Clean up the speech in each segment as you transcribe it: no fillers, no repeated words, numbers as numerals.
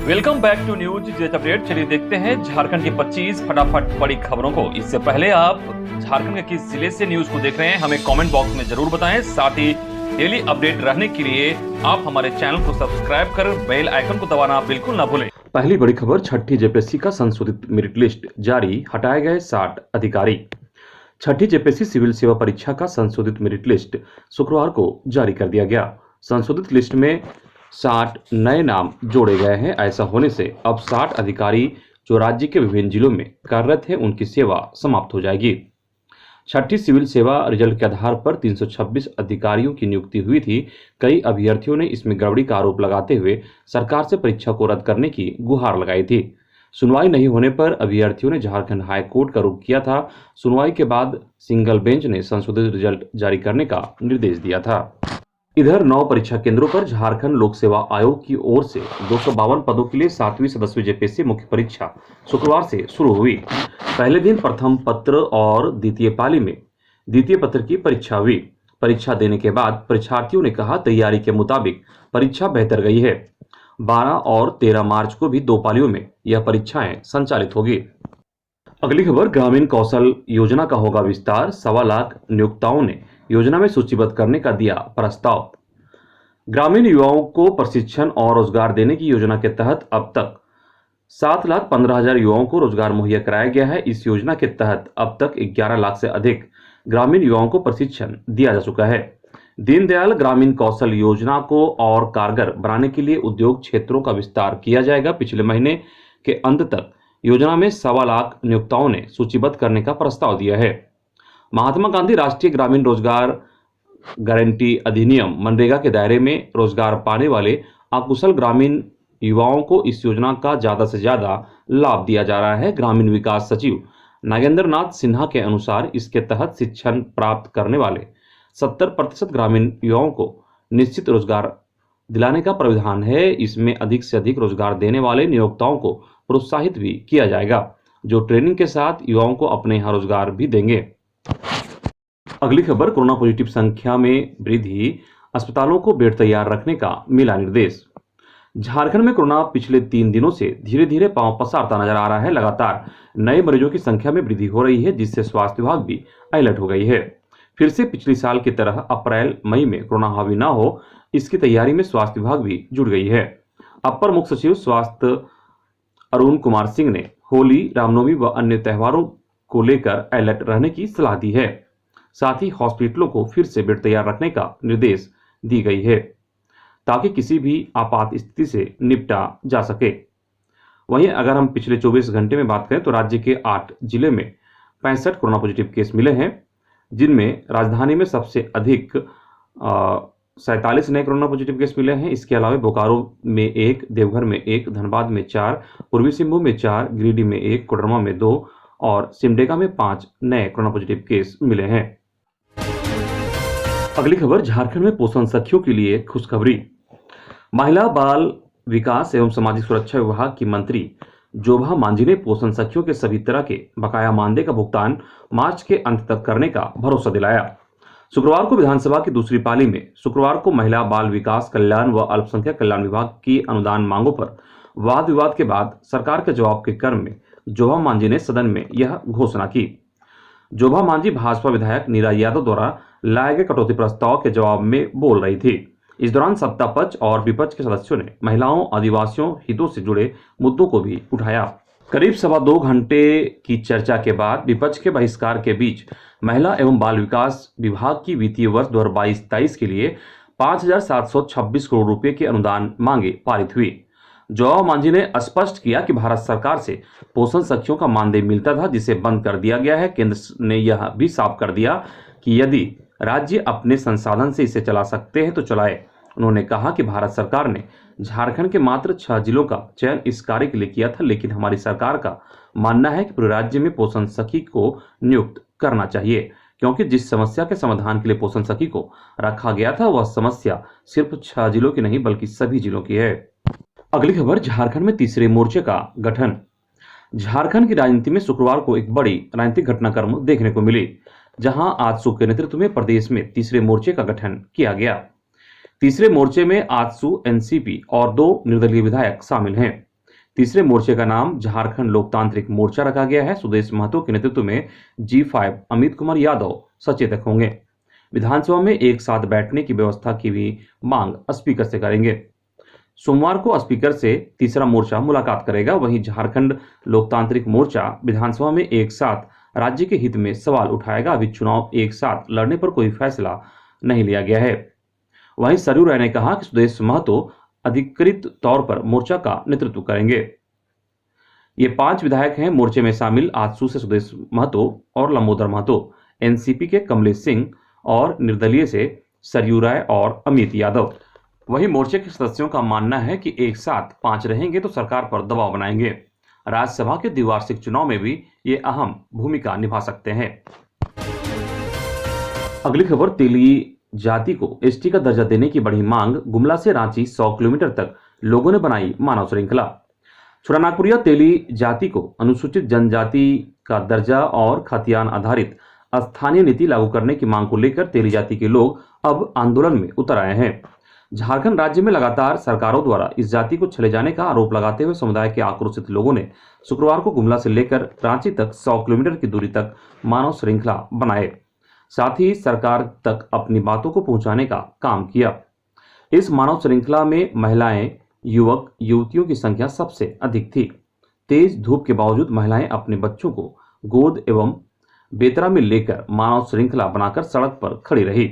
Welcome back to News Jet update. चलिए देखते हैं झारखंड की 25 फटाफट बड़ी खबरों को। इससे पहले आप झारखंड के किस जिले से न्यूज को देख रहे हैं हमें कमेंट बॉक्स में जरूर बताएं। साथ ही डेली अपडेट रहने के लिए आप हमारे चैनल को सब्सक्राइब कर बेल आइकन को दबाना बिल्कुल ना भूलें। पहली बड़ी खबर, छठी जेपीएससी का संशोधित मेरिट लिस्ट जारी, हटाए गए 60 अधिकारी। छठी जेपीएससी सिविल सेवा परीक्षा का संशोधित मेरिट लिस्ट शुक्रवार को जारी कर दिया गया। संशोधित लिस्ट में 60 नए नाम जोड़े गए हैं। ऐसा होने से अब 60 अधिकारी जो राज्य के विभिन्न जिलों में कार्यरत हैं उनकी सेवा समाप्त हो जाएगी। छठी सिविल सेवा रिजल्ट के आधार पर 326 अधिकारियों की नियुक्ति हुई थी। कई अभ्यर्थियों ने इसमें गड़बड़ी का आरोप लगाते हुए सरकार से परीक्षा को रद्द करने की गुहार लगाई थी। सुनवाई नहीं होने पर अभ्यर्थियों ने झारखंड हाई कोर्ट का रुख किया था। सुनवाई के बाद सिंगल बेंच ने संशोधित रिजल्ट जारी करने का निर्देश दिया था। इधर 9 परीक्षा केंद्रों पर झारखंड लोक सेवा आयोग की ओर से 252 पदों के लिए 7वीं सदस्यीय जेपीएससी मुख्य परीक्षा शुक्रवार से शुरू हुई। पहले दिन प्रथम पत्र और द्वितीय पाली में द्वितीय पत्र की परीक्षा हुई। परीक्षा देने के बाद परीक्षार्थियों ने कहा, तैयारी के मुताबिक परीक्षा बेहतर गई है। 12 और 13 मार्च को भी 2 पालियों में यह परीक्षाएं संचालित होगी। अगली खबर, ग्रामीण कौशल योजना का होगा विस्तार। 1.25 लाख नियोक्ताओं ने योजना में सूचीबद्ध करने का दिया प्रस्ताव। ग्रामीण युवाओं को प्रशिक्षण और रोजगार देने की योजना के तहत अब तक 7,15,000 युवाओं को रोजगार मुहैया कराया गया है। इस योजना के तहत अब तक 11 लाख से अधिक ग्रामीण युवाओं को प्रशिक्षण दिया जा चुका है। दीनदयाल ग्रामीण कौशल योजना को और कारगर बनाने के लिए उद्योग क्षेत्रों का विस्तार किया जाएगा। पिछले महीने के अंत तक योजना में 1.25 लाख नियोक्ताओं ने सूचीबद्ध करने का प्रस्ताव दिया है। महात्मा गांधी राष्ट्रीय ग्रामीण रोजगार गारंटी अधिनियम मनरेगा के दायरे में रोजगार पाने वाले अकुशल ग्रामीण युवाओं को इस योजना का ज्यादा से ज्यादा लाभ दिया जा रहा है। ग्रामीण विकास सचिव नागेंद्र नाथ सिन्हा के अनुसार इसके तहत शिक्षण प्राप्त करने वाले 70% ग्रामीण युवाओं को निश्चित रोजगार दिलाने का प्रावधान है। इसमें अधिक से अधिक रोजगार देने वाले नियोक्ताओं को प्रोत्साहित भी किया जाएगा, जो ट्रेनिंग के साथ युवाओं को अपने यहाँ रोजगार भी देंगे। अगली खबर, कोरोना पॉजिटिव संख्या में वृद्धि, अस्पतालों को बेड तैयार रखने का मिला निर्देश। झारखंड में कोरोना पिछले 3 दिनों से धीरे धीरे पांव पसारता नजर आ रहा है। लगातार नए मरीजों की संख्या में वृद्धि हो रही है, जिससे स्वास्थ्य विभाग भी अलर्ट हो गई है। फिर से पिछले साल की तरह अप्रैल मई में कोरोना हावी न हो, इसकी तैयारी में स्वास्थ्य विभाग भी जुट गई है। अपर मुख्य सचिव स्वास्थ्य अरुण कुमार सिंह ने होली, रामनवमी व अन्य त्योहारों को लेकर अलर्ट रहने की सलाह दी है। साथ ही हॉस्पिटलों को फिर से बेड तैयार रखने का निर्देश दी गई है, ताकि किसी भी आपात स्थिति से निपटा जा सके। वहीं अगर हम पिछले 24 घंटे में बात करें तो राज्य के 8 जिले में 65 कोरोना पॉजिटिव केस मिले हैं, जिनमें राजधानी में सबसे अधिक 47 नए कोरोना पॉजिटिव केस मिले हैं। इसके अलावा बोकारो में 1, देवघर में 1, धनबाद में 4, पूर्वी सिंहभूम में 4, गिरिडीह में 1, कोडरमा में 2 और सिमडेगा में 5 नए कोरोना पॉजिटिव केस मिले हैं। अगली खबर, झारखंड में पोषण सखियों के लिए खुशखबरी। महिला बाल विकास एवं सामाजिक सुरक्षा विभाग की मंत्री जोभा मांझी ने पोषण सखियों के सभी तरह के बकाया मानदेय का भुगतान मार्च के अंत तक करने का भरोसा दिलाया। शुक्रवार को विधानसभा की दूसरी पाली में शुक्रवार को महिला बाल विकास कल्याण व अल्पसंख्यक कल्याण विभाग की अनुदान मांगों पर वाद विवाद के बाद सरकार के जवाब के क्रम में जोभा मांझी ने सदन में यह घोषणा की। जोभा मांझी भाजपा विधायक नीरा यादव द्वारा लाए गए कटौती प्रस्ताव के जवाब में बोल रही थी। इस दौरान सत्ता पक्ष और विपक्ष के सदस्यों ने महिलाओं, आदिवासियों हितों से जुड़े मुद्दों को भी उठाया। करीब 2.25 घंटे की चर्चा के बाद विपक्ष के बहिष्कार के बीच महिला एवं बाल विकास विभाग की वित्तीय वर्ष 2022-23 के लिए 5,726 करोड़ रुपए की अनुदान मांगे पारित हुई। जोभा मांझी ने स्पष्ट किया कि भारत सरकार से पोषण सखियों का मानदेय मिलता था, जिसे बंद कर दिया गया है। केंद्र ने यह भी साफ कर दिया कि यदि राज्य अपने संसाधन से इसे चला सकते हैं तो चलाए। उन्होंने कहा कि भारत सरकार ने झारखंड के मात्र 6 जिलों का चयन इस कार्य के लिए किया था, लेकिन हमारी सरकार का मानना है कि पूरे राज्य में पोषण सखी को नियुक्त करना चाहिए, क्योंकि जिस समस्या के समाधान के लिए पोषण सखी को रखा गया था वह समस्या सिर्फ 6 जिलों की नहीं बल्कि सभी जिलों की है। अगली खबर, झारखंड में तीसरे मोर्चे का गठन। झारखंड की राजनीति में शुक्रवार को एक बड़ी राजनीतिक घटनाक्रम देखने को मिली, जहां आजसू के नेतृत्व में प्रदेश में तीसरे मोर्चे का गठन किया गया। तीसरे मोर्चे में आजसू, एनसीपी और 2 निर्दलीय विधायक शामिल हैं। तीसरे मोर्चे का नाम झारखंड लोकतांत्रिक मोर्चा रखा गया है। सुदेश महतो के नेतृत्व में G5 अमित कुमार यादव सचेतक होंगे। विधानसभा में एक साथ बैठने की व्यवस्था की भी मांग स्पीकर से करेंगे। सोमवार को स्पीकर से तीसरा मोर्चा मुलाकात करेगा। वहीं झारखंड लोकतांत्रिक मोर्चा विधानसभा में एक साथ राज्य के हित में सवाल उठाएगा। अभी चुनाव एक साथ लड़ने पर कोई फैसला नहीं लिया गया है। वहीं सरयू राय ने कहा कि सुदेश महतो अधिकृत तौर पर मोर्चा का नेतृत्व करेंगे। ये 5 विधायक हैं मोर्चे में शामिल। आजसू से सुदेश महतो और लंबोदर महतो, एनसीपी के कमलेश सिंह और निर्दलीय से सरयू राय और अमित यादव। वहीं मोर्चे के सदस्यों का मानना है कि एक साथ 5 रहेंगे तो सरकार पर दबाव बनाएंगे। राज्यसभा के द्विवार्षिक चुनाव में भी ये अहम भूमिका निभा सकते हैं। अगली खबर, तेली जाति को एसटी का दर्जा देने की बढ़ी मांग। गुमला से रांची 100 किलोमीटर तक लोगों ने बनाई मानव श्रृंखला। छोटानागपुरिया तेली जाति को अनुसूचित जनजाति का दर्जा और खतियान आधारित स्थानीय नीति लागू करने की मांग को लेकर तेली जाति के लोग अब आंदोलन में उतर आए हैं। झारखंड राज्य में लगातार सरकारों द्वारा इस जाति को छले जाने का आरोप लगाते हुए समुदाय के आक्रोशित लोगों ने शुक्रवार को गुमला से लेकर रांची तक 100 किलोमीटर की दूरी तक मानव श्रृंखला बनाए, साथ ही सरकार तक अपनी बातों को पहुंचाने का काम किया। इस मानव श्रृंखला में महिलाएं, युवक, युवतियों की संख्या सबसे अधिक थी। तेज धूप के बावजूद महिलाएं अपने बच्चों को गोद एवं बेतरा में लेकर मानव श्रृंखला बनाकर सड़क पर खड़ी रही।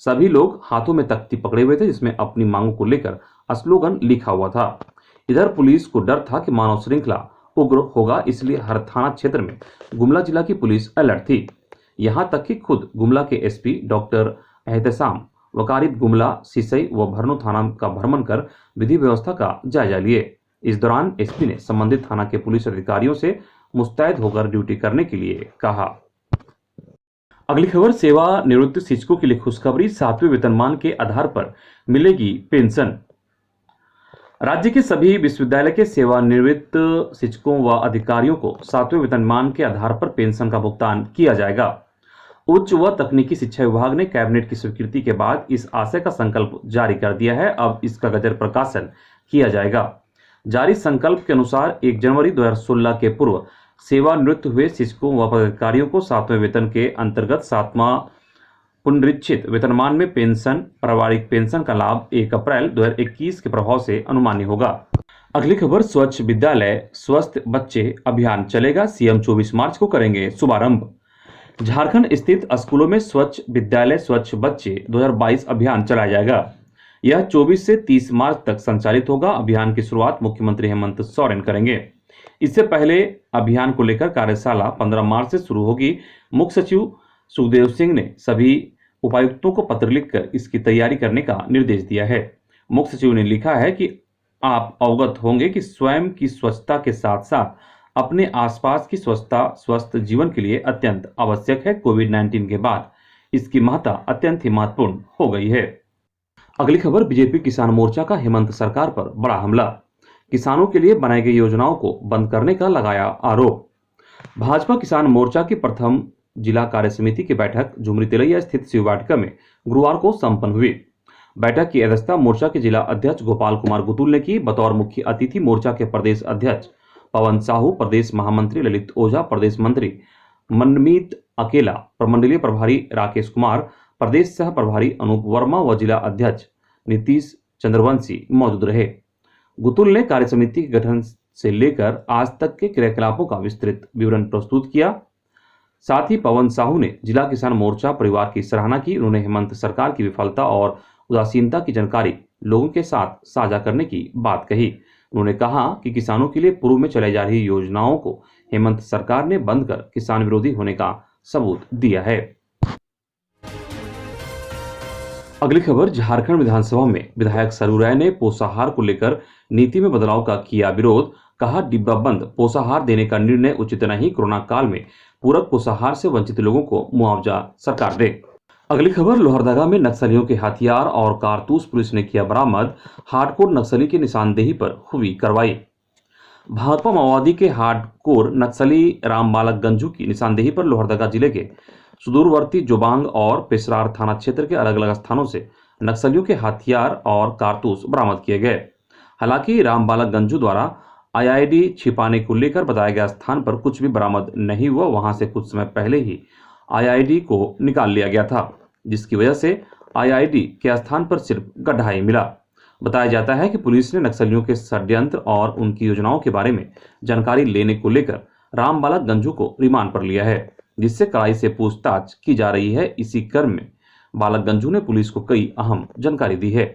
सभी लोग हाथों में तख्ती पकड़े हुए थे जिसमें अपनी मांगों को लेकर स्लोगन लिखा हुआ था। इधर पुलिस को डर था कि मानव श्रृंखला उग्र होगा, इसलिए हर थाना क्षेत्र में गुमला जिला की पुलिस अलर्ट थी। यहां तक कि खुद गुमला के एसपी डॉक्टर एहतसाम वकारिब गुमला, सिसई व भरनो थाना का भ्रमण कर विधि व्यवस्था का जायजा लिए। इस दौरान एसपी ने संबंधित थाना के पुलिस अधिकारियों से मुस्तैद होकर ड्यूटी करने के लिए कहा। अगली खबर, सेवानिवृत्त शिक्षकों के लिए खुशखबरी। 7वें वेतनमान के आधार पर मिलेगी पेंशन। राज्य के सभी विश्वविद्यालय के सेवानिवृत्त शिक्षकों व अधिकारियों को 7वें वेतनमान के आधार पर पेंशन का भुगतान किया जाएगा। उच्च व तकनीकी शिक्षा विभाग ने कैबिनेट की स्वीकृति के बाद इस आशय का संकल्प जारी कर दिया है। अब इसका गजर प्रकाशन किया जाएगा। जारी संकल्प के अनुसार 1 जनवरी 2016 के पूर्व सेवानिवृत्त हुए शिक्षकों व पदाधिकारियों को 7वें वेतन के अंतर्गत 7वां पुनरीक्षित वेतनमान में पेंशन, पारिवारिक पेंशन का लाभ 1 अप्रैल 2021 के प्रभाव से अनुमान्य होगा। अगली खबर, स्वच्छ विद्यालय स्वस्थ बच्चे अभियान चलेगा। सीएम 24 मार्च को करेंगे शुभारंभ। झारखंड स्थित स्कूलों में स्वच्छ विद्यालय स्वच्छ बच्चे 2022 अभियान चलाया जाएगा। यह 24 से 30 मार्च तक संचालित होगा। अभियान की शुरुआत मुख्यमंत्री हेमंत सोरेन करेंगे। इससे पहले अभियान को लेकर कार्यशाला 15 मार्च से शुरू होगी। मुख्य सचिव सुखदेव सिंह ने सभी उपायुक्तों को पत्र लिखकर इसकी तैयारी करने का निर्देश दिया है। मुख्य सचिव ने लिखा है कि आप अवगत होंगे कि स्वयं की स्वच्छता के साथ साथ अपने आसपास की स्वच्छता स्वस्थ जीवन के लिए अत्यंत आवश्यक है। कोविड-19 के बाद इसकी महत्ता अत्यंत ही महत्वपूर्ण हो गई है। अगली खबर, बीजेपी किसान मोर्चा का हेमंत सरकार पर बड़ा हमला। किसानों के लिए बनाई गई योजनाओं को बंद करने का लगाया आरोप। भाजपा किसान मोर्चा की प्रथम जिला कार्य समिति की बैठक झुमरी तिलैया स्थित शिव वाटिका में गुरुवार को संपन्न हुई। बैठक की अध्यक्षता मोर्चा के जिला अध्यक्ष गोपाल कुमार गुतुल ने की। बतौर मुख्य अतिथि मोर्चा के प्रदेश अध्यक्ष पवन साहू, प्रदेश महामंत्री ललित ओझा, प्रदेश मंत्री मनमीत अकेला, प्रमंडलीय प्रभारी राकेश कुमार, प्रदेश सह प्रभारी अनूप वर्मा व जिला अध्यक्ष नीतीश चंद्रवंशी मौजूद रहे। गुतुल ने कार्य समिति के गठन से लेकर आज तक के क्रियाकलापों का विस्तृत विवरण प्रस्तुत किया। साथ ही पवन साहू ने जिला किसान मोर्चा परिवार की सराहना की। उन्होंने हेमंत सरकार की विफलता और उदासीनता की जानकारी लोगों के साथ साझा करने की बात कही। उन्होंने कहा कि किसानों के लिए पूर्व में चलाई जा रही योजनाओं को हेमंत सरकार ने बंद कर किसान विरोधी होने का सबूत दिया है। अगली खबर, झारखंड विधानसभा में विधायक सरयू राय ने पोषाहार को लेकर नीति में बदलाव का किया विरोध। कहा, डिब्बा बंद पोषाहार देने का निर्णय उचित नहीं। कोरोना काल में पूरक पोषाहार से वंचित लोगों को मुआवजा सरकार दे। अगली खबर, लोहरदगा में नक्सलियों के हथियार और कारतूस पुलिस ने किया बरामद। हार्डकोर नक्सली की निशानदेही पर हुई कार्रवाई। भाकपा माओवादी के हार्डकोर नक्सली रामबालक गंजू की निशानदेही पर लोहरदगा जिले के सुदूरवर्ती जोबांग और पेशरार थाना क्षेत्र के अलग अलग स्थानों से नक्सलियों के हथियार और कारतूस बरामद किए गए। हालांकि रामबालक गंजू द्वारा आईआईडी छिपाने को लेकर बताया गया स्थान पर कुछ भी बरामद नहीं हुआ। वहां से कुछ समय पहले ही आईआईडी को निकाल लिया गया था, जिसकी वजह से आईआईडी के स्थान पर सिर्फ गड्ढा ही मिला। बताया जाता है कि पुलिस ने नक्सलियों के षड्यंत्र और उनकी योजनाओं के बारे में जानकारी लेने को लेकर रामबालक गंजू को रिमांड पर लिया है, जिससे कड़ाई से पूछताछ की जा रही है। इसी क्रम में बालक गंजू ने पुलिस को कई अहम जानकारी दी है।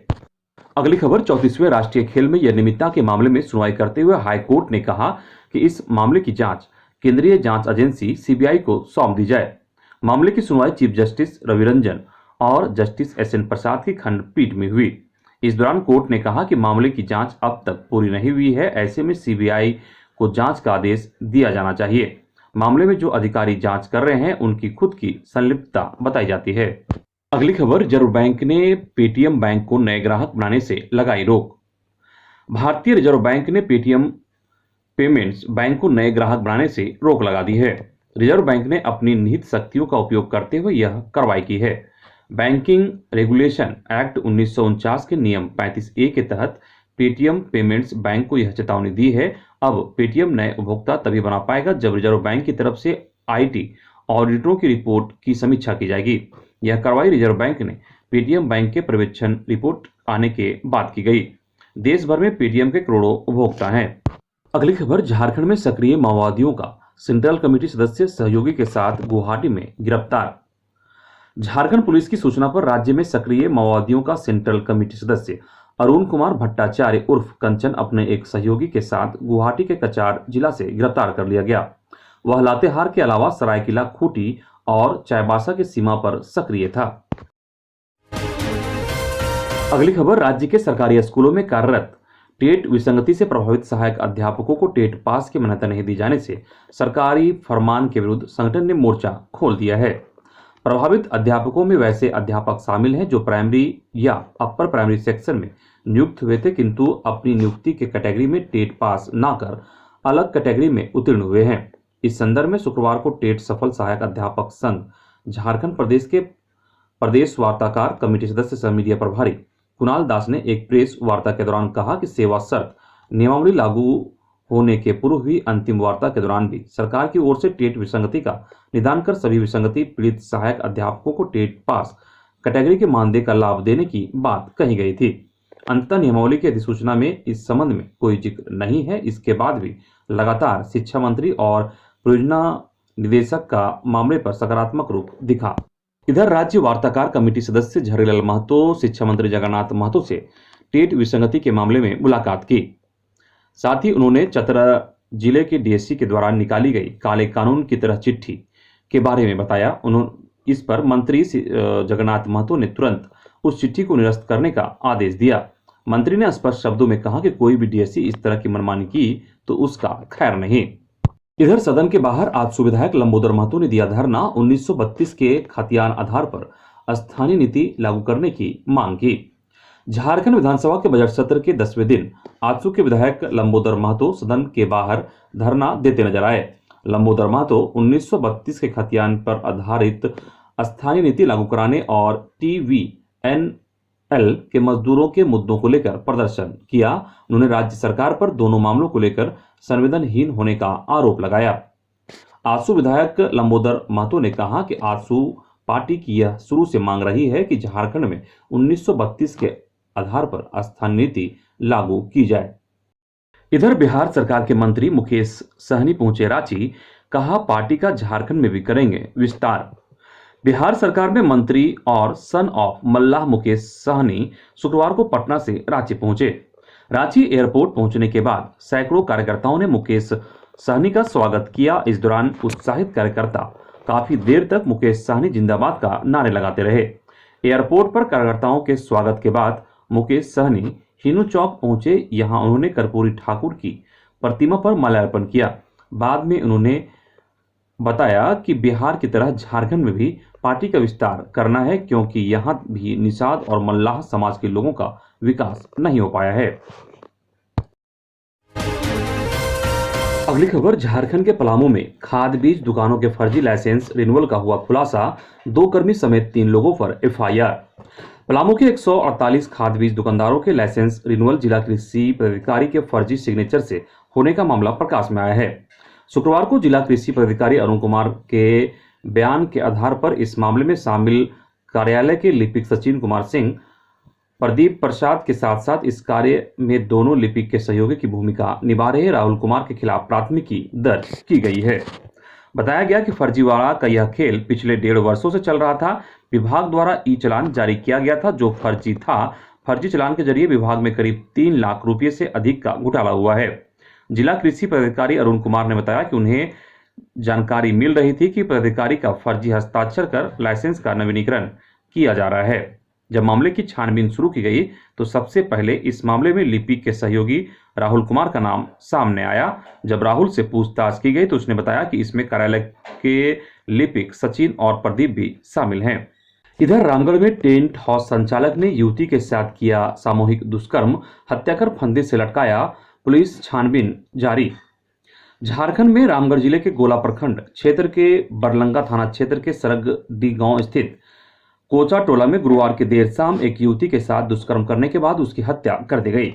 अगली खबर 34वें राष्ट्रीय खेल में अनियमितता के मामले में सुनवाई करते हुए हाई कोर्ट ने कहा कि इस मामले की जांच केंद्रीय जांच एजेंसी सीबीआई को सौंप दी जाए। मामले की सुनवाई चीफ जस्टिस रवि रंजन और जस्टिस एसएन प्रसाद की खंडपीठ में हुई। इस दौरान कोर्ट ने कहा कि मामले की जांच अब तक पूरी नहीं हुई है, ऐसे में सीबीआई को जांच का आदेश दिया जाना चाहिए। मामले में जो अधिकारी जांच कर रहे हैं उनकी खुद की संलिप्तता बताई जाती है। अगली खबर, रिजर्व बैंक ने पेटीएम बैंक को नए ग्राहक बनाने से लगाई रोक। भारतीय रिजर्व बैंक ने पेटीएम पेमेंट्स बैंक को नए ग्राहक बनाने से रोक लगा दी है। रिजर्व बैंक ने अपनी निहित शक्तियों का उपयोग करते हुए यह कार्रवाई की है। बैंकिंग रेगुलेशन एक्ट 1949 के नियम 35A के तहत पेटीएम पेमेंट्स बैंक को यह चेतावनी दी है। अब पेटीएम नए उपभोक्ता तभी बना पाएगा जब रिजर्व बैंक की तरफ से आईटी ऑडिटरों की रिपोर्ट की समीक्षा की जाएगी। यह कार्रवाई रिजर्व बैंक ने पेटीएम बैंक के पर्यवेक्षण रिपोर्ट आने के बाद की गई। देश भर में पेटीएम के करोड़ों उपभोक्ता हैं। अगली खबर, झारखंड में सक्रिय माओवादियों का सेंट्रल कमेटी सदस्य सहयोगी के साथ गुवाहाटी में गिरफ्तार। झारखंड पुलिस की सूचना पर राज्य में सक्रिय माओवादियों का सेंट्रल कमेटी सदस्य अरुण कुमार भट्टाचार्य उर्फ कंचन अपने एक सहयोगी के साथ गुवाहाटी के कचार जिला से गिरफ्तार कर लिया गया। वह लातेहार के अलावा सरायकेला, खूंटी और चाईबासा की सीमा पर सक्रिय था। अगली खबर, राज्य के सरकारी स्कूलों में कार्यरत टेट विसंगति से प्रभावित सहायक अध्यापकों को टेट पास की मान्यता नहीं दी जाने से सरकारी फरमान के विरुद्ध संगठन ने मोर्चा खोल दिया है। प्रभावित अध्यापकों में वैसे अध्यापक शामिल हैं जो प्राइमरी या अपर प्राइमरी सेक्शन में नियुक्त हुए थे, किंतु अपनी नियुक्ति के कैटेगरी में टेट पास न कर अलग कैटेगरी में उत्तीर्ण हुए हैं। इस संदर्भ में शुक्रवार को टेट सफल सहायक अध्यापक संघ झारखंड प्रदेश के प्रदेश वार्ताकार कमेटी सदस्य सह मीडिया प्रभारी कुणाल दास ने एक प्रेस वार्ता के दौरान कहा कि सेवा शर्त नियमावली लागू होने के पूर्व हुई अंतिम वार्ता के दौरान भी सरकार की ओर से टेट विसंगति का निदान कर सभी विसंगति पीड़ित सहायक अध्यापकों को टेट पास कैटेगरी के मानदेय का लाभ देने की बात कही गई थी। अंततः नियमावली की अधिसूचना में इस संबंध में कोई जिक्र नहीं है। इसके बाद भी लगातार शिक्षा मंत्री और परियोजना निदेशक का मामले पर सकारात्मक रूप दिखा। इधर राज्य वार्ताकार कमेटी सदस्य झरीलाल महतो शिक्षा मंत्री जगन्नाथ महतो से टेट विसंगति के मामले में मुलाकात की। साथ ही उन्होंने चतरा जिले के डीएससी के द्वारा निकाली गई काले कानून की तरह चिट्ठी के बारे में बताया। उन्होंने इस पर मंत्री जगन्नाथ महतो ने तुरंत उस चिट्ठी को निरस्त करने का आदेश दिया। मंत्री ने स्पष्ट शब्दों में कहा कि कोई भी डीएससी इस तरह की मनमानी की तो उसका खैर नहीं। इधर सदन के बाहर आज विधायक लंबोदर महतो ने दिया धरना। 1932 के खतियान आधार पर स्थानीय नीति लागू करने की मांग की। झारखंड विधानसभा के बजट सत्र के 10वें दिन आजसू के विधायक लंबोदर महतो सदन के बाहर धरना देते नजर आए। लंबोदर महतो 1932 के खतियान पर आधारित स्थानीय नीति लागू कराने और TVNL के मजदूरों के मुद्दों को लेकर प्रदर्शन किया। उन्होंने राज्य सरकार पर दोनों मामलों को लेकर संवेदनहीन होने का आरोप लगाया। आजसू विधायक लंबोदर महतो ने कहा कि आजसू पार्टी की यह शुरू से मांग रही है कि झारखंड में 1932 के आधार पर स्थानीय नीति लागू की जाए। इधर बिहार सरकार के मंत्री मुकेश सहनी पहुंचे रांची, कहा पार्टी का झारखंड में भी करेंगे विस्तार। बिहार सरकार में मंत्री और सन ऑफ मल्लाह मुकेश सहनी शुक्रवार को पटना से रांची पहुंचे। रांची एयरपोर्ट पहुंचने के बाद सैकड़ों कार्यकर्ताओं ने मुकेश सहनी का स्वागत किया। इस दौरान उत्साहित कार्यकर्ता काफी देर तक मुकेश सहनी जिंदाबाद का नारे लगाते रहे। एयरपोर्ट पर कार्यकर्ताओं के स्वागत के बाद मुकेश सहनी हिनू चौक पहुंचे। यहां उन्होंने कर्पूरी ठाकुर की प्रतिमा पर माल्यार्पण किया। बाद में उन्होंने बताया कि बिहार की तरह झारखंड में भी पार्टी का विस्तार करना है, क्योंकि यहां भी निषाद और मल्लाह समाज के लोगों का विकास नहीं हो पाया है। अगली खबर, झारखंड के पलामू में खाद बीज दुकानों के फर्जी लाइसेंस रिन्यूअल का हुआ खुलासा। 2 कर्मी समेत 3 लोगों पर FIR। पलामू के 148 खाद बीज दुकानदारों के लाइसेंस रिन्यूअल जिला कृषि पदाधिकारी के फर्जी सिग्नेचर से होने का मामला प्रकाश में आया है। शुक्रवार को जिला कृषि पदाधिकारी अरुण कुमार के बयान के आधार पर इस मामले में शामिल कार्यालय के लिपिक सचिन कुमार सिंह, प्रदीप प्रसाद के साथ साथ इस कार्य में दोनों लिपिक के सहयोगी की भूमिका निभा रहे राहुल कुमार के खिलाफ प्राथमिकी दर्ज की गई है। बताया गया कि फर्जीवाड़ा का यह खेल पिछले 1.5 वर्षों से चल रहा था। विभाग द्वारा ई चालान जारी किया गया था जो फर्जी था। फर्जी चालान के जरिए विभाग में करीब 3 लाख रुपए से अधिक का घोटाला हुआ है। जिला कृषि पदाधिकारी अरुण कुमार ने बताया कि उन्हें जानकारी मिल रही थी कि पदाधिकारी का फर्जी हस्ताक्षर कर लाइसेंस का नवीनीकरण किया जा रहा है। जब मामले की छानबीन शुरू की गई तो सबसे पहले इस मामले में लिपिक के सहयोगी राहुल कुमार का नाम सामने आया। जब राहुल से पूछताछ की गई तो उसने बताया कि इसमें कार्यालय के लिपिक सचिन और प्रदीप भी शामिल हैं। इधर रामगढ़ में टेंट हाउस संचालक ने युवती के साथ किया सामूहिक दुष्कर्म, हत्या कर फंदे से लटकाया, पुलिस छानबीन जारी। झारखंड में रामगढ़ जिले के गोला प्रखंड क्षेत्र के बरलंगा थाना क्षेत्र के सरगडी गांव स्थित कोचा टोला में गुरुवार की देर शाम एक युवती के साथ दुष्कर्म करने के बाद उसकी हत्या कर दी गई।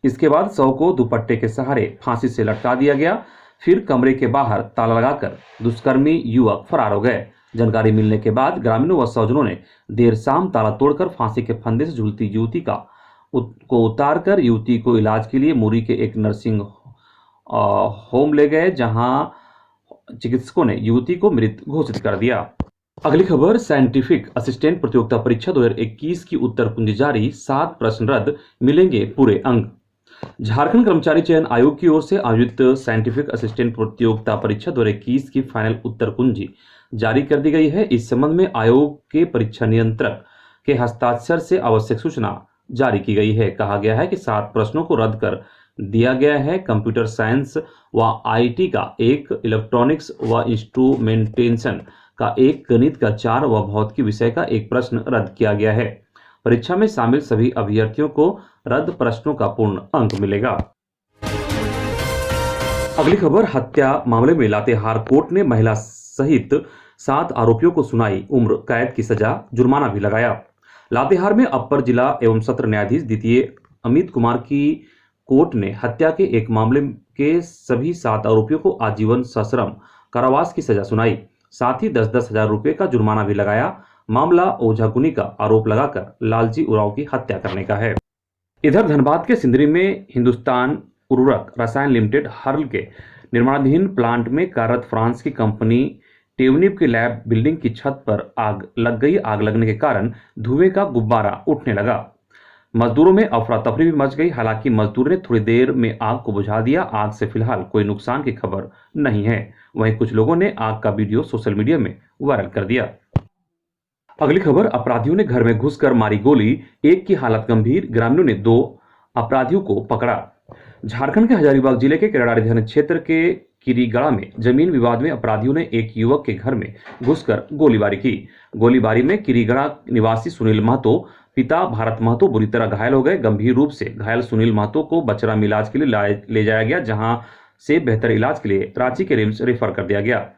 इसके बाद शव को दुपट्टे के सहारे फांसी से लटका दिया गया। फिर कमरे के बाहर ताला लगाकर दुष्कर्मी युवक फरार हो गए। जानकारी मिलने के बाद ग्रामीणों व स्वजनों ने देर शाम ताला तोड़कर फांसी के फंदे से झूलती युवती को उतार कर युवती को इलाज के लिए मुरी के एक नर्सिंग होम ले गए, जहां चिकित्सकों ने युवती को मृत घोषित कर दिया। अगली खबर, साइंटिफिक असिस्टेंट प्रतियोगिता परीक्षा 2021 की उत्तर कुंजी जारी, 7 प्रश्न रद्द, मिलेंगे पूरे अंक। झारखंड कर्मचारी चयन आयोग की ओर से आयोजित साइंटिफिक असिस्टेंट प्रतियोगिता परीक्षा 2021 की फाइनल उत्तर कुंजी जारी कर दी गई है। इस संबंध में आयोग के परीक्षा नियंत्रक के हस्ताक्षर से आवश्यक सूचना जारी की गई है। कहा गया है कि 7 प्रश्नों को रद्द कर दिया गया है। कंप्यूटर साइंस व IT का 1, इलेक्ट्रॉनिक्स व इंस्ट्रूमेंटेशन का 1, गणित का 4 व भौतिकी विषय का 1 प्रश्न रद्द किया गया है। परीक्षा में शामिल सभी अभ्यर्थियों को रद्द प्रश्नों का पूर्ण अंक मिलेगा। अगली खबर, हत्या मामले में लातेहार कोर्ट ने महिला सहित 7 आरोपियों को सुनाई उम्र कैद की सजा, जुर्माना भी लगाया। लातेहार में अपर जिला एवं सत्र न्यायाधीश द्वितीय अमित कुमार की कोर्ट ने हत्या के एक मामले के सभी 7 आरोपियों को आजीवन सश्रम कारावास की सजा सुनाई। साथ ही 10-10 हजार रुपए का जुर्माना भी लगाया। मामला ओझागुनी का आरोप लगाकर लालजी उरांव की हत्या करने का है। इधर धनबाद के सिंदरी में हिंदुस्तान उर्वरक रसायन लिमिटेड हर्ल के निर्माणाधीन प्लांट में कार्यरत फ्रांस की कंपनी टेवनिब के लैब बिल्डिंग की छत पर आग लग गई। आग लगने के कारण धुएं का गुब्बारा उठने लगा। मजदूरों में अफरा तफरी भी मच गई। हालांकि मजदूर ने थोड़ी देर में आग को बुझा दिया। आग से फिलहाल कोई नुकसान की खबर नहीं है। वहीं कुछ लोगों ने आग का वीडियो सोशल मीडिया में वायरल कर दिया। अगली खबर, अपराधियों ने घर में घुसकर मारी गोली, एक की हालत गंभीर, ग्रामीणों ने 2 अपराधियों को पकड़ा। झारखंड के हजारीबाग जिले के केराड़ी थाना क्षेत्र के किरीगड़ा में जमीन विवाद में अपराधियों ने एक युवक के घर में घुसकर गोलीबारी की। गोलीबारी में किरीगड़ा निवासी सुनील महतो, पिता भारत महतो बुरी तरह घायल हो गए। गंभीर रूप से घायल सुनील महतो को बचराम इलाज के लिए ले जाया गया, जहां से बेहतर इलाज के लिए रांची के रिम्स रेफर कर दिया गया।